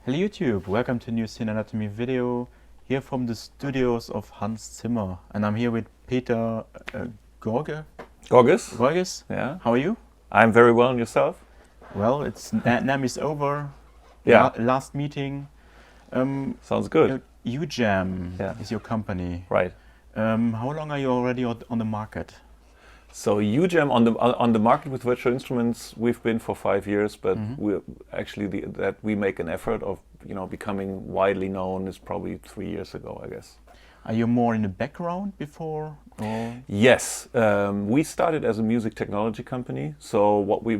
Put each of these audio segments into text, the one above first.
Hello YouTube, welcome to a new Scene Anatomy video here from the studios of Hans Zimmer, and I'm here with Peter Gorges. Gorges? Yeah. How are you? I'm very well, and yourself? Well, it's NAMM is over. Yeah. Last meeting. Sounds good. Ujam is your company. Right. How long are you already on the market? So Ujam on the market with virtual instruments, we've been for 5 years, but we're actually that we make an effort of becoming widely known is probably 3 years ago, I guess. Are you more in the background before? Or? Yes, we started as a music technology company. So what we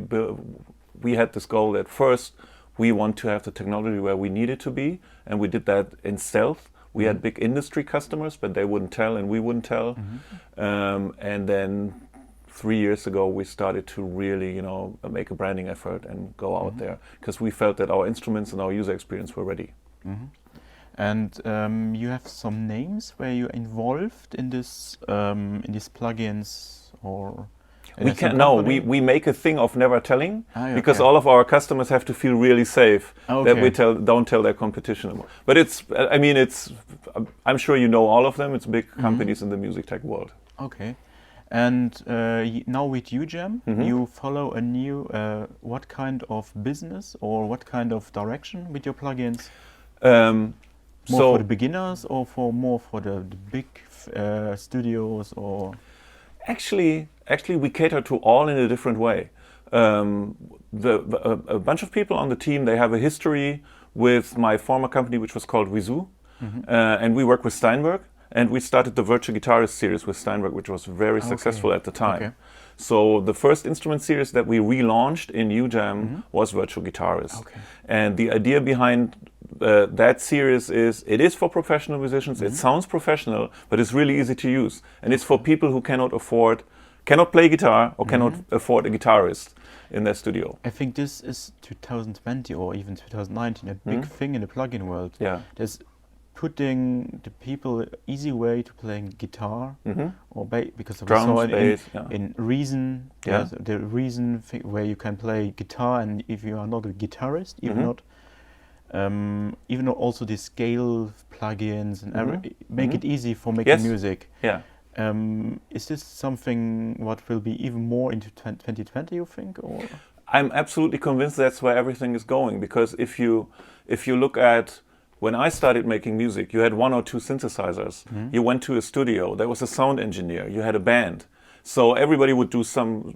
had this goal that first we want to have the technology where we need it to be, and we did that in stealth. We had big industry customers, but they wouldn't tell and we wouldn't tell. And then 3 years ago, we started to really, make a branding effort and go out there because we felt that our instruments and our user experience were ready. And you have some names where you're involved in this, in these plugins, or we can't. No, we make a thing of never telling because all of our customers have to feel really safe that we don't tell their competition. But I'm sure you know all of them. It's big companies in the music tech world. Okay. And now with Ujam, you follow a new, what kind of business or what kind of direction with your plugins? More for the beginners or more for the big studios or? Actually, we cater to all in a different way. A bunch of people on the team, they have a history with my former company, which was called Wizu, and we work with Steinberg. And we started the Virtual Guitarist series with Steinberg, which was very successful at the time. So the first instrument series that we relaunched in Ujam was Virtual Guitarist. And the idea behind that series is, it is for professional musicians, it sounds professional, but it's really easy to use. And it's for people who cannot play guitar or cannot afford a guitarist in their studio. I think this is 2020 or even 2019, a big thing in the plugin world. There's putting the people easy way to playing guitar or because drums, bass, in Reason, the Reason where you can play guitar, and if you are not a guitarist, even also the scale plugins and make it easy for making music. Is this something what will be even more into 2020, you think, or? I'm absolutely convinced that's where everything is going, because if you look at when I started making music, you had 1 or 2 synthesizers. You went to a studio, there was a sound engineer, you had a band. So everybody would do some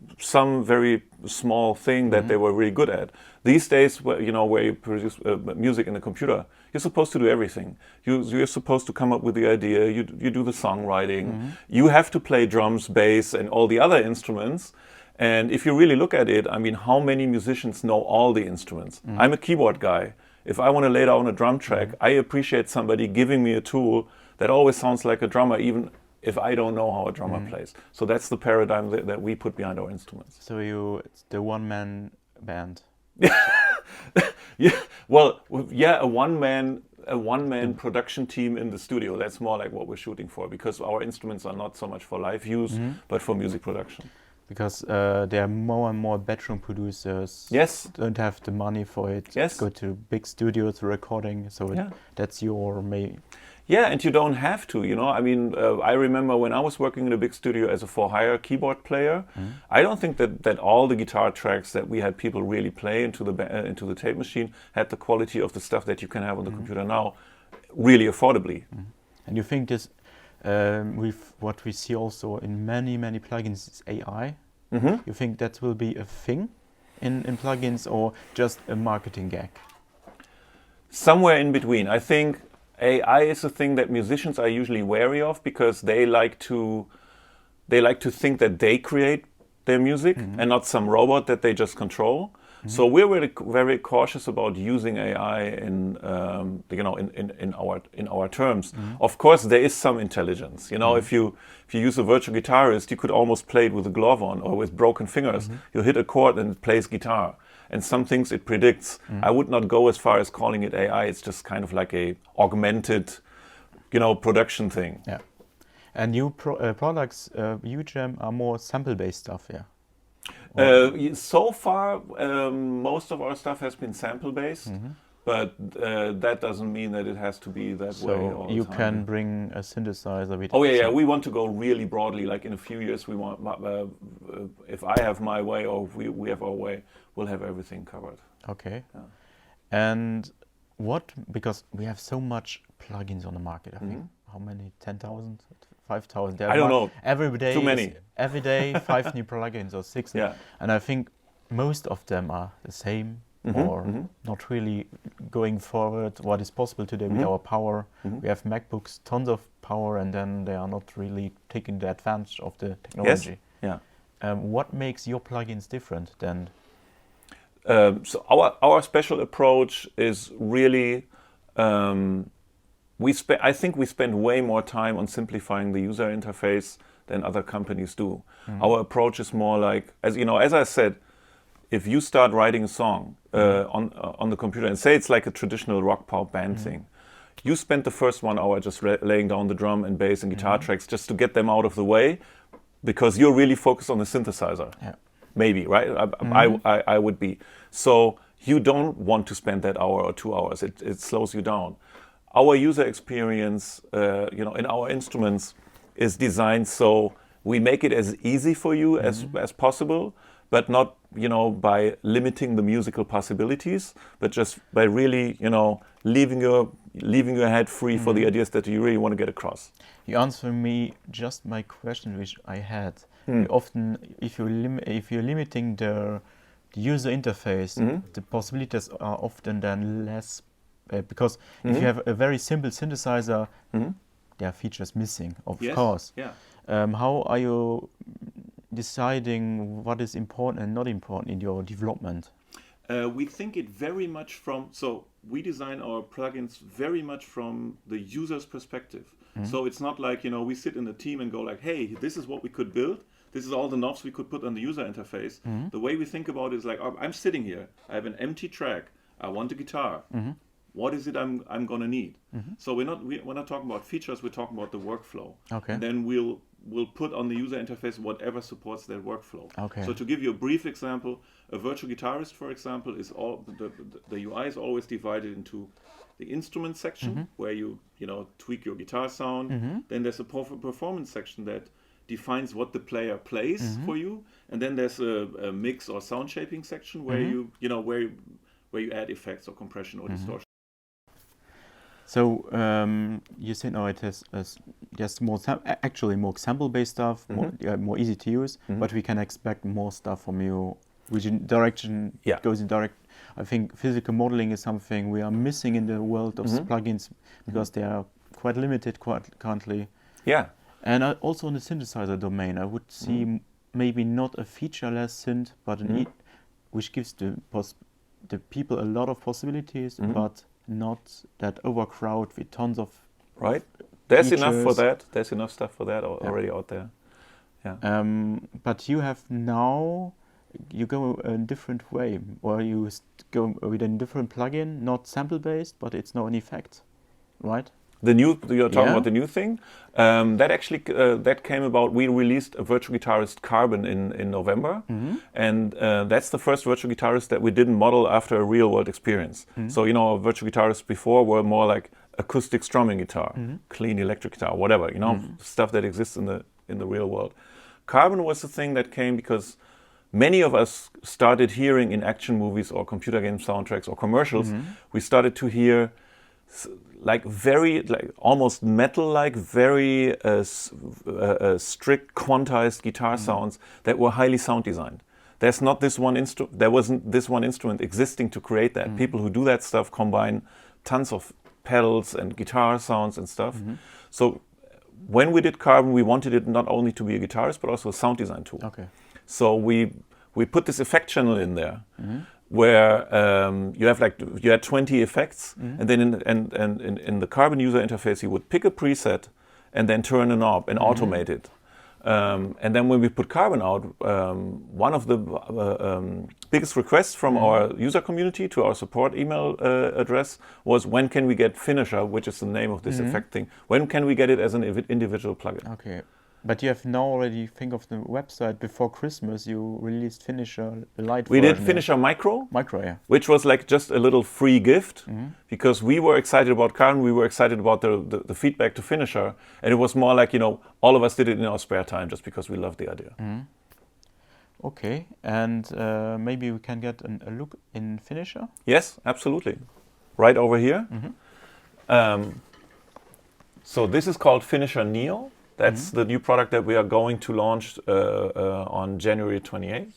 very small thing that they were really good at. These days, where you produce music in a computer, you're supposed to do everything. You're supposed to come up with the idea, you do the songwriting, you have to play drums, bass, and all the other instruments. And if you really look at it, I mean, how many musicians know all the instruments? I'm a keyboard guy. If I want to lay down a drum track, I appreciate somebody giving me a tool that always sounds like a drummer, even if I don't know how a drummer plays. So that's the paradigm that we put behind our instruments. So it's the one-man band. A one-man production team in the studio. That's more like what we're shooting for, because our instruments are not so much for live use, but for music production. Because there are more and more bedroom producers. Don't have the money for it. Go to big studios recording. So that's your main. And you don't have to. I mean, I remember when I was working in a big studio as a for-hire keyboard player. I don't think that all the guitar tracks that we had people really play into the tape machine had the quality of the stuff that you can have on the computer now, really affordably. And you think this? With what we see also in many plugins is AI. You think that will be a thing in plugins, or just a marketing gag? Somewhere in between. I think AI is a thing that musicians are usually wary of, because they like to think that they create their music and not some robot that they just control. So we're really very cautious about using AI in our terms. Of course, there is some intelligence. If you use a virtual guitarist, you could almost play it with a glove on or with broken fingers. You hit a chord and it plays guitar. And some things it predicts. I would not go as far as calling it AI. It's just kind of like a augmented, production thing. And new products, Ujam, are more sample-based stuff. So far, most of our stuff has been sample-based. but that doesn't mean that it has to be that way all So the you time. can bring a synthesizer with. Oh yeah. We want to go really broadly. Like in a few years, we want. If I have my way, or if we have our way, we'll have everything covered. Okay. Yeah. And what? Because we have so much plugins on the market. I think how many? 10,000, 5,000. I don't know. Every day. Too many. Every day, 5 new plugins or 6. Yeah. And I think most of them are the same or not really going forward. What is possible today with our power? We have MacBooks, tons of power, and then they are not really taking the advantage of the technology. Yes. Yeah. What makes your plugins different than? So our special approach is really. I think we spend way more time on simplifying the user interface than other companies do. Our approach is more like, as I said, if you start writing a song on the computer and say it's like a traditional rock pop band thing, you spend the first 1 hour just laying down the drum and bass and guitar tracks just to get them out of the way, because you're really focused on the synthesizer. Yeah. Maybe, right? I would be. So you don't want to spend that hour or 2 hours. It slows you down. Our user experience, in our instruments, is designed so we make it as easy for you as possible, but not by limiting the musical possibilities, but just by really leaving your head free for the ideas that you really want to get across. You answer me just my question which I had. Often, if you're limiting the user interface, the possibilities are often then less. Because if you have a very simple synthesizer, there are features missing, of course. Yeah. How are you deciding what is important and not important in your development? We think it very much from, so we design our plugins very much from the user's perspective. So it's not like, we sit in a team and go like, hey, this is what we could build. This is all the knobs we could put on the user interface. The way we think about it is like, I'm sitting here, I have an empty track, I want a guitar. What is it I'm gonna need? So we're not talking about features, we're talking about the workflow. Okay. And then we'll put on the user interface whatever supports that workflow. Okay. So to give you a brief example, a virtual guitarist, for example, is the UI is always divided into the instrument section where you tweak your guitar sound. Then there's a performance section that defines what the player plays for you, and then there's a mix or sound shaping section where where you add effects or compression or distortion. So you said it has just more sample-based stuff, more easy to use, but we can expect more stuff from you, which in direction goes in direct. I think physical modeling is something we are missing in the world of plugins because they are quite limited currently. Yeah. And also in the synthesizer domain, I would see maybe not a featureless synth, but which gives the people a lot of possibilities, but not that overcrowd with tons of There's features. enough for that. There's enough stuff for that already out there. Yeah. But you have now, you go a different way, or you go with a different plugin, not sample-based, but it's now an effect, right? You're talking about the new thing? That actually, that came about, we released a virtual guitarist Carbon in November. And that's the first virtual guitarist that we didn't model after a real world experience. So, virtual guitarists before were more like acoustic strumming guitar, clean electric guitar, whatever, stuff that exists in the real world. Carbon was the thing that came because many of us started hearing in action movies or computer game soundtracks or commercials, we started to hear very almost metal-like, very strict quantized guitar sounds that were highly sound designed. There wasn't this one instrument existing to create that. People who do that stuff combine tons of pedals and guitar sounds and stuff. So when we did Carbon, we wanted it not only to be a guitarist but also a sound design tool. Okay. So we put this effect channel in there. Where you had 20 effects, and then in the Carbon user interface you would pick a preset and then turn a knob and automate it. And then when we put Carbon out, one of the biggest requests from our user community to our support email address was, when can we get Finisher, which is the name of this effect thing, when can we get it as an individual plugin? Okay. But you have now already think of the website before Christmas. You released Finisher Lite. We did Finisher Micro. Micro, yeah. Which was like just a little free gift because we were excited about Karen. We were excited about the feedback to Finisher, and it was more like, you know, all of us did it in our spare time just because we loved the idea. Okay, and maybe we can get a look in Finisher. Yes, absolutely. Right over here. So this is called Finisher Neo. That's the new product that we are going to launch on January 28th.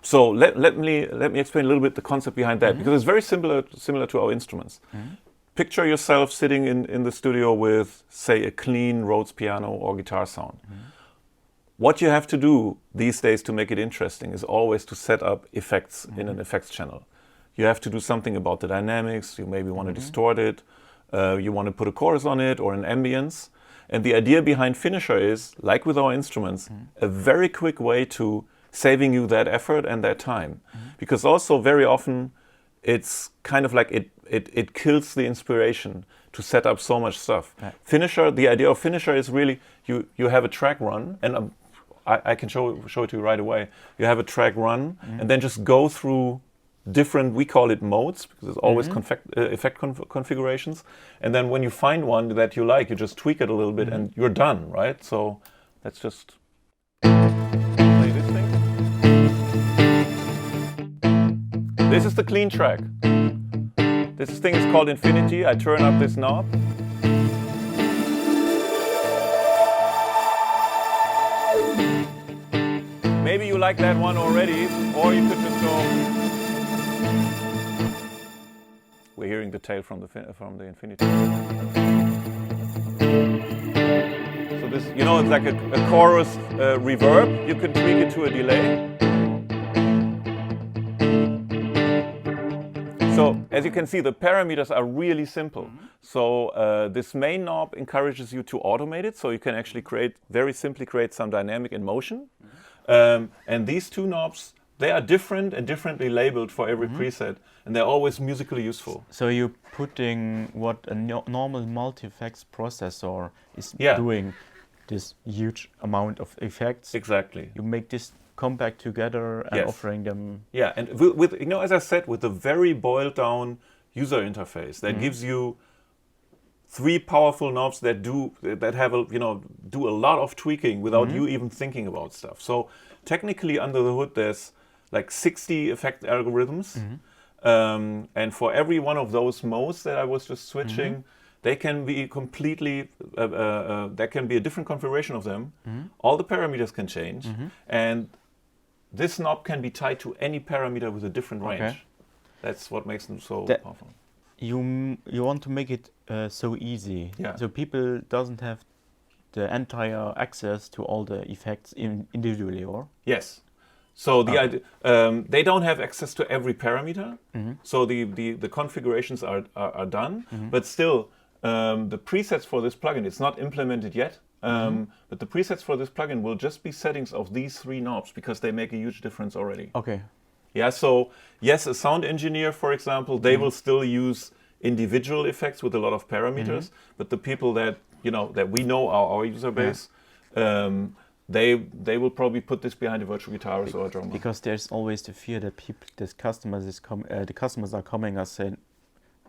So let me explain a little bit the concept behind that, because it's very similar to our instruments. Picture yourself sitting in the studio with, say, a clean Rhodes piano or guitar sound. What you have to do these days to make it interesting is always to set up effects in an effects channel. You have to do something about the dynamics. You maybe want to distort it. You want to put a chorus on it or an ambience. And the idea behind Finisher is, like with our instruments, a very quick way to saving you that effort and that time. Because also very often it's kind of like it kills the inspiration to set up so much stuff. Finisher, the idea of Finisher is really you have a track run, and I can show it to you right away. You have a track run and then just go through different, we call it modes, because it's always effect configurations. And then when you find one that you like, you just tweak it a little bit and you're done, right? So let's just play this thing. This is the clean track. This thing is called Infinity. I turn up this knob. Maybe you like that one already, or you could just go. We're hearing the tail from the Infinity. So this, you know, it's like a chorus reverb. You can tweak it to a delay. So as you can see, the parameters are really simple. So this main knob encourages you to automate it, so you can actually very simply create some dynamic in motion. And these two knobs, they are different and differently labeled for every preset, and they're always musically useful. So you're putting what a normal multi-effects processor is doing, this huge amount of effects. Exactly. You make this compact together and offering them. Yeah, and with you know, as I said, with a very boiled down user interface that gives you 3 powerful knobs that do a lot of tweaking without you even thinking about stuff. So technically under the hood there's like 60 effect algorithms, and for every one of those modes that I was just switching, they can be completely there can be a different configuration of them. All the parameters can change, and this knob can be tied to any parameter with a different range. That's what makes them so powerful. You want to make it so easy, so people doesn't have the entire access to all the effects individually, or? Yes. So the idea, they don't have access to every parameter. So the configurations are done, but still the presets for this plugin, it's not implemented yet. But the presets for this plugin will just be settings of these 3 knobs because they make a huge difference already. Okay. Yeah, so yes, a sound engineer, for example, they will still use individual effects with a lot of parameters, but the people that we know are our user base, they will probably put this behind a virtual guitarist or a drummer. Because there's always the fear that the customers are coming and saying,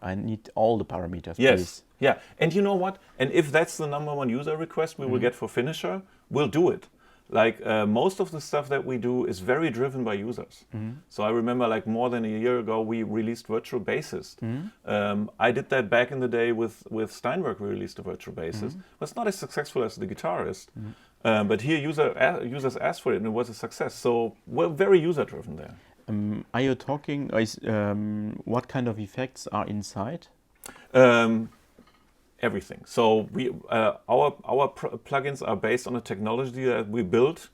I need all the parameters, please. Yeah, and you know what? And if that's the #1 user request we will get for Finisher, we'll do it. Like most of the stuff that we do is very driven by users. So I remember like more than a year ago, we released Virtual Bassist. I did that back in the day with Steinberg, we released a Virtual Bassist. It was not as successful as the Guitarist, but here users asked for it and it was a success. So we're very user driven there. Are you talking, what kind of effects are inside? Everything. So our plugins are based on a technology that we built.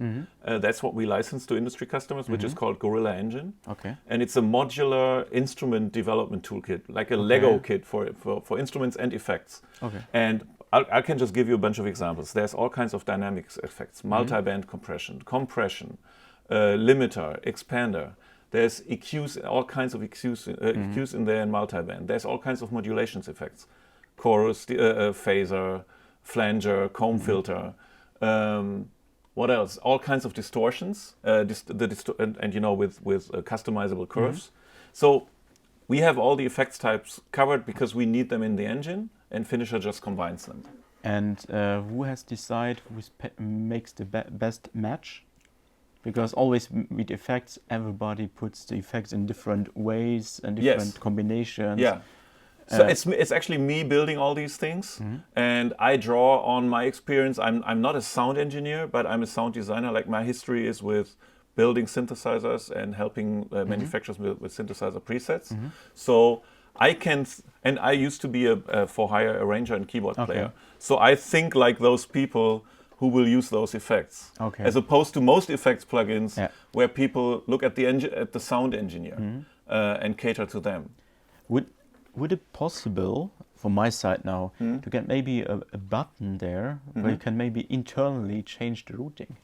That's what we license to industry customers, which is called Guerrilla Engine. Okay. And it's a modular instrument development toolkit, like a Lego kit for instruments and effects. Okay. And I can just give you a bunch of examples. There's all kinds of dynamics effects, multi-band compression, limiter, expander. There's EQs, all kinds of EQs in there, and multi-band. There's all kinds of modulations effects. Chorus, phaser, flanger, comb filter. What else? All kinds of distortions, and you know, with customizable curves. So we have all the effects types covered because we need them in the engine, and Finisher just combines them. And who has decided who makes the best match? Because always with effects, everybody puts the effects in different ways and different combinations. Yeah. So it's actually me building all these things, and I draw on my experience. I'm not a sound engineer, but I'm a sound designer. Like, my history is with building synthesizers and helping manufacturers with synthesizer presets. So I can, and I used to be a for-hire arranger and keyboard player. So I think like those people who will use those effects, as opposed to most effects plugins where people look at the sound engineer and cater to them. Would it possible, from my side now, to get maybe a button there where you can maybe internally change the routing?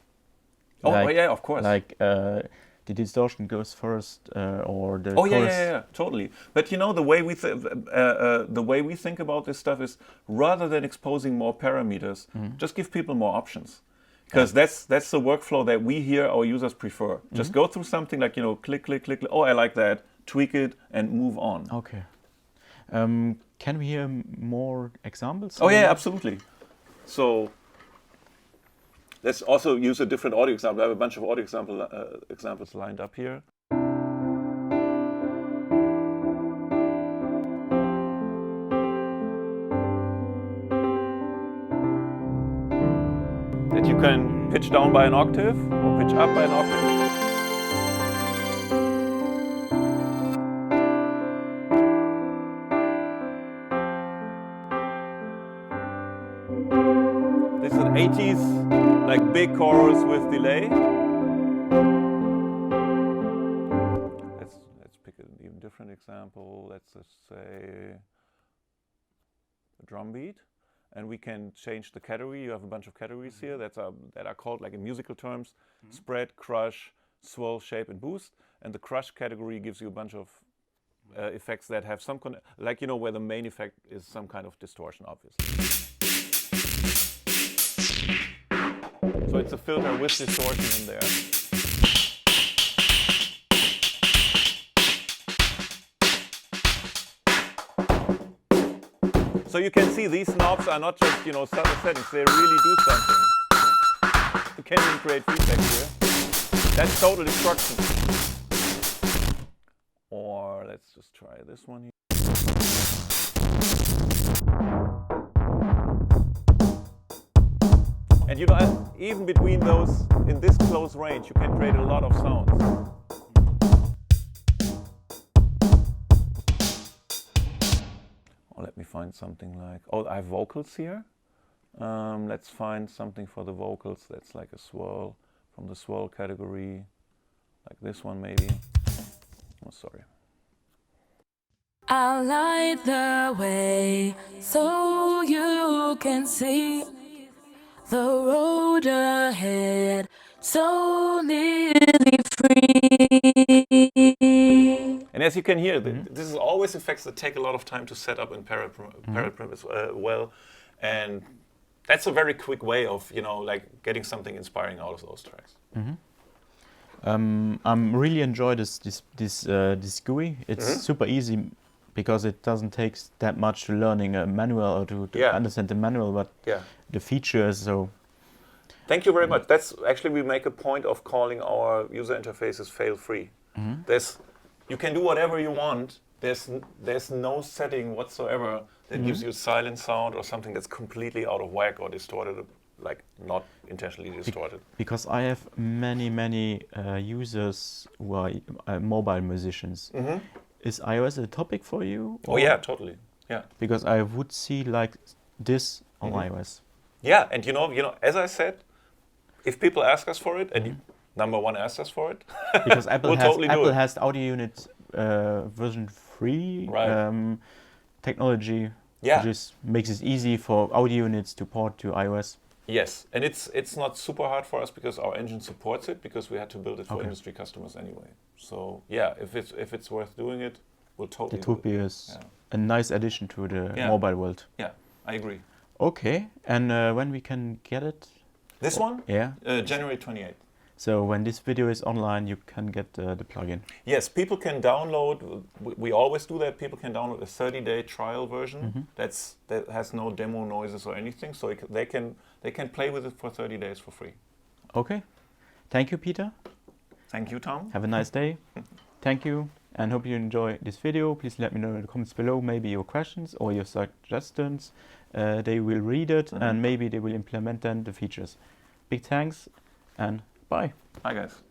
Oh yeah, of course. Like the distortion goes first, or the chorus. Yeah, totally. But you know, the way we think about this stuff is, rather than exposing more parameters, just give people more options. Because that's the workflow that we hear our users prefer. Just go through something like, you know, click, click, click. Oh, I like that. Tweak it and move on. Okay. Can we hear more examples? Oh yeah, absolutely. So let's also use a different audio example. I have a bunch of audio examples lined up here. That you can pitch down by an octave or pitch up by an octave. This is an 80s, like, big chorus with delay. Let's pick an even different example. Let's just say a drum beat, and we can change the category. You have a bunch of categories here that are called, like, in musical terms, spread, crush, swirl, shape, and boost. And the crush category gives you a bunch of effects that have some like, you know, where the main effect is some kind of distortion, obviously. So it's a filter with distortion in there. So you can see these knobs are not just, you know, subtle settings, they really do something. You can even create feedback here. That's total destruction. Or let's just try this one here. And you know, even between those, in this close range, you can create a lot of sounds. Oh, let me find something like, oh, I have vocals here. Let's find something for the vocals that's like a swirl, from the swirl category, like this one maybe. Oh, sorry. I'll light the way so you can see the road ahead, so nearly free. And as you can hear, this is always effects that take a lot of time to set up in Parallel as well. And that's a very quick way of, you know, like, getting something inspiring out of those tracks. I'm really enjoy this GUI. It's super easy because it doesn't take that much to learning a manual or to understand the manual, but the features. So thank you very much. That's actually, we make a point of calling our user interfaces fail-free. You can do whatever you want. There's no setting whatsoever that gives you silent sound or something that's completely out of whack or distorted, like not intentionally distorted. Because I have many users who are mobile musicians. Is iOS a topic for you? Oh yeah, totally. Yeah. Because I would see like this on iOS. Yeah, and you know, as I said, if people ask us for it, and number one asked us for it, because Apple we'll has the audio unit version 3 technology, which just makes it easy for audio units to port to iOS. Yes, and it's not super hard for us because our engine supports it, because we had to build it for industry customers anyway. So yeah, if it's worth doing it, we'll totally do it. The 2P is a nice addition to the mobile world. Yeah, I agree. Okay, and when we can get it? This one? Yeah. January 28th. So when this video is online, you can get the plugin. Yes, people can download. We always do that. People can download a 30-day trial version. That has no demo noises or anything, so they can play with it for 30 days for free. Okay. Thank you, Peter. Thank you, Tom. Have a nice day. Thank you, and hope you enjoy this video. Please let me know in the comments below maybe your questions or your suggestions. They will read it and maybe they will implement then the features. Big thanks and bye. Hi, guys.